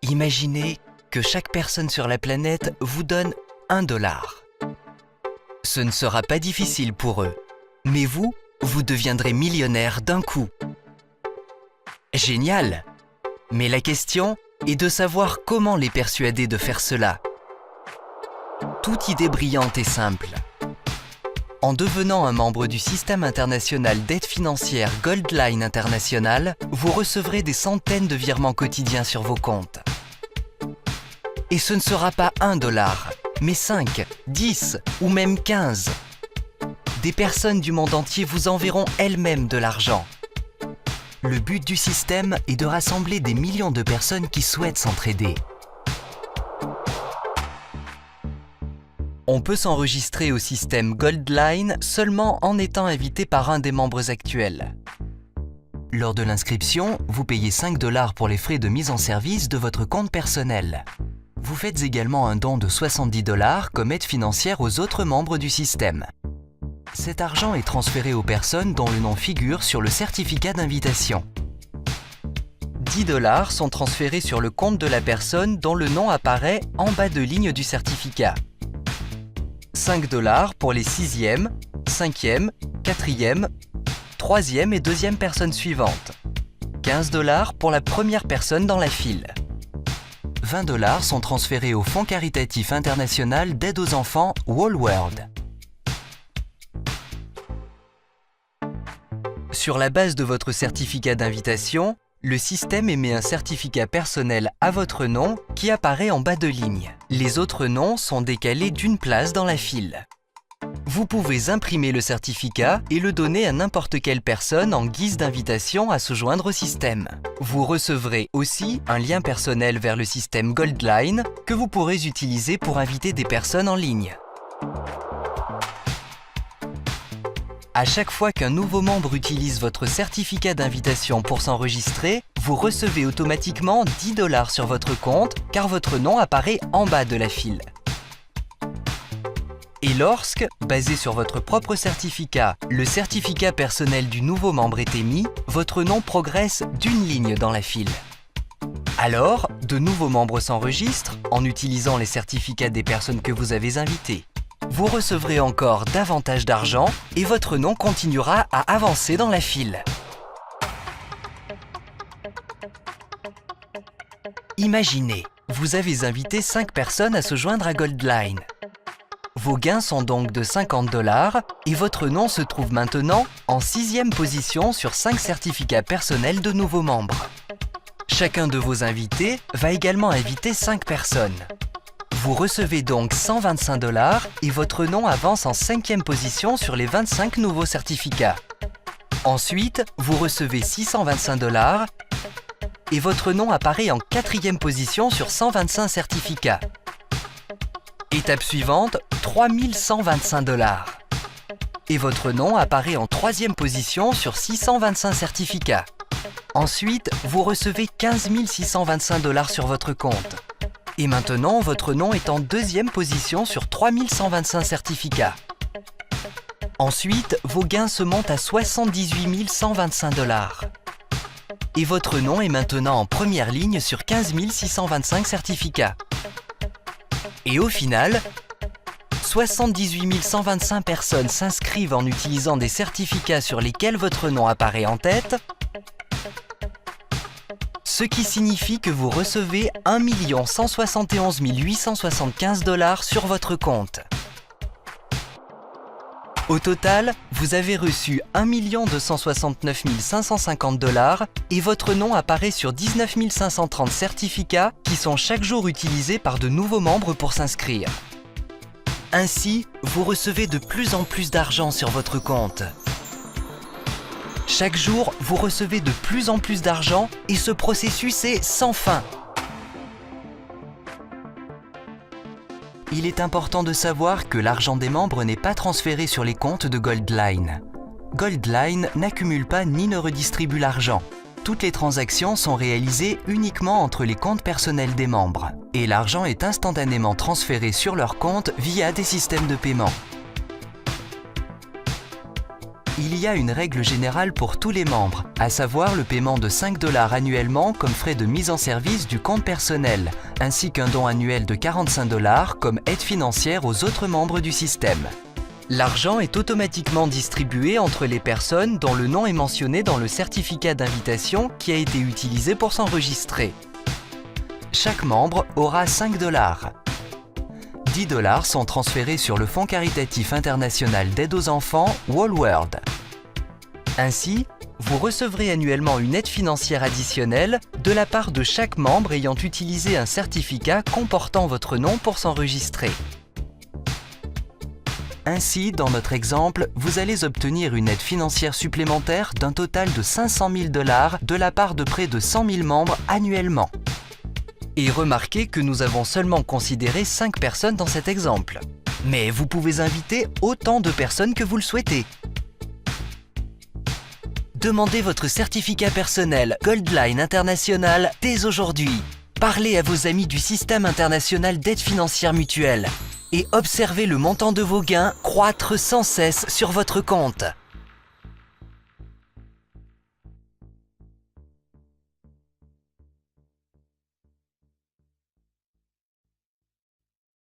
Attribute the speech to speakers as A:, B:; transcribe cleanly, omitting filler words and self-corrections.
A: Imaginez que chaque personne sur la planète vous donne $1. Ce ne sera pas difficile pour eux, mais vous deviendrez millionnaire d'un coup. Génial! Mais la question est de savoir comment les persuader de faire cela. Toute idée brillante est simple. En devenant un membre du système international d'aide financière Goldline International, vous recevrez des centaines de virements quotidiens sur vos comptes. Et ce ne sera pas $1, mais 5, 10 ou même 15. Des personnes du monde entier vous enverront elles-mêmes de l'argent. Le but du système est de rassembler des millions de personnes qui souhaitent s'entraider. On peut s'enregistrer au système Goldline seulement en étant invité par un des membres actuels. Lors de l'inscription, vous payez $5 pour les frais de mise en service de votre compte personnel. Vous faites également un don de $70 comme aide financière aux autres membres du système. Cet argent est transféré aux personnes dont le nom figure sur le certificat d'invitation. $10 sont transférés sur le compte de la personne dont le nom apparaît en bas de ligne du certificat. $5 pour les 6e, 5e, 4e, 3e et 2e personnes suivantes. $15 pour la première personne dans la file. $20 sont transférés au Fonds caritatif international d'aide aux enfants Whole World. Sur la base de votre certificat d'invitation, le système émet un certificat personnel à votre nom qui apparaît en bas de ligne. Les autres noms sont décalés d'une place dans la file. Vous pouvez imprimer le certificat et le donner à n'importe quelle personne en guise d'invitation à se joindre au système. Vous recevrez aussi un lien personnel vers le système Goldline que vous pourrez utiliser pour inviter des personnes en ligne. À chaque fois qu'un nouveau membre utilise votre certificat d'invitation pour s'enregistrer, vous recevez automatiquement $10 sur votre compte car votre nom apparaît en bas de la file. Et lorsque, basé sur votre propre certificat, le certificat personnel du nouveau membre est émis, votre nom progresse d'une ligne dans la file. Alors, de nouveaux membres s'enregistrent en utilisant les certificats des personnes que vous avez invitées. Vous recevrez encore davantage d'argent et votre nom continuera à avancer dans la file. Imaginez, vous avez invité 5 personnes à se joindre à Goldline. Vos gains sont donc de $50 et votre nom se trouve maintenant en 6e position sur 5 certificats personnels de nouveaux membres. Chacun de vos invités va également inviter 5 personnes. Vous recevez donc $125 et votre nom avance en 5e position sur les 25 nouveaux certificats. Ensuite, vous recevez $625 et votre nom apparaît en 4e position sur 125 certificats. Étape suivante, $3125. Et votre nom apparaît en 3e position sur 625 certificats. Ensuite, vous recevez $15 625 sur votre compte. Et maintenant, votre nom est en 2e position sur 3125 certificats. Ensuite, vos gains se montent à $78 125. Et votre nom est maintenant en première ligne sur 15 625 certificats. Et au final, 78 125 personnes s'inscrivent en utilisant des certificats sur lesquels votre nom apparaît en tête, ce qui signifie que vous recevez $1 171 875 sur votre compte. Au total, vous avez reçu $1 269 550 et votre nom apparaît sur 19 530 certificats qui sont chaque jour utilisés par de nouveaux membres pour s'inscrire. Ainsi, vous recevez de plus en plus d'argent sur votre compte. Chaque jour, vous recevez de plus en plus d'argent et ce processus est sans fin. Il est important de savoir que l'argent des membres n'est pas transféré sur les comptes de Goldline. Goldline n'accumule pas ni ne redistribue l'argent. Toutes les transactions sont réalisées uniquement entre les comptes personnels des membres et l'argent est instantanément transféré sur leur compte via des systèmes de paiement. Il y a une règle générale pour tous les membres, à savoir le paiement de 5 $ annuellement comme frais de mise en service du compte personnel, ainsi qu'un don annuel de 45 $ comme aide financière aux autres membres du système. L'argent est automatiquement distribué entre les personnes dont le nom est mentionné dans le certificat d'invitation qui a été utilisé pour s'enregistrer. Chaque membre aura 5 $. 10 $ sont transférés sur le Fonds caritatif international d'aide aux enfants Whole World. Ainsi, vous recevrez annuellement une aide financière additionnelle de la part de chaque membre ayant utilisé un certificat comportant votre nom pour s'enregistrer. Ainsi, dans notre exemple, vous allez obtenir une aide financière supplémentaire d'un total de 500 000 $ de la part de près de 100 000 membres annuellement. Et remarquez que nous avons seulement considéré 5 personnes dans cet exemple. Mais vous pouvez inviter autant de personnes que vous le souhaitez. Demandez votre certificat personnel Goldline International dès aujourd'hui. Parlez à vos amis du Système international d'aide financière mutuelle et observez le montant de vos gains croître sans cesse sur votre compte.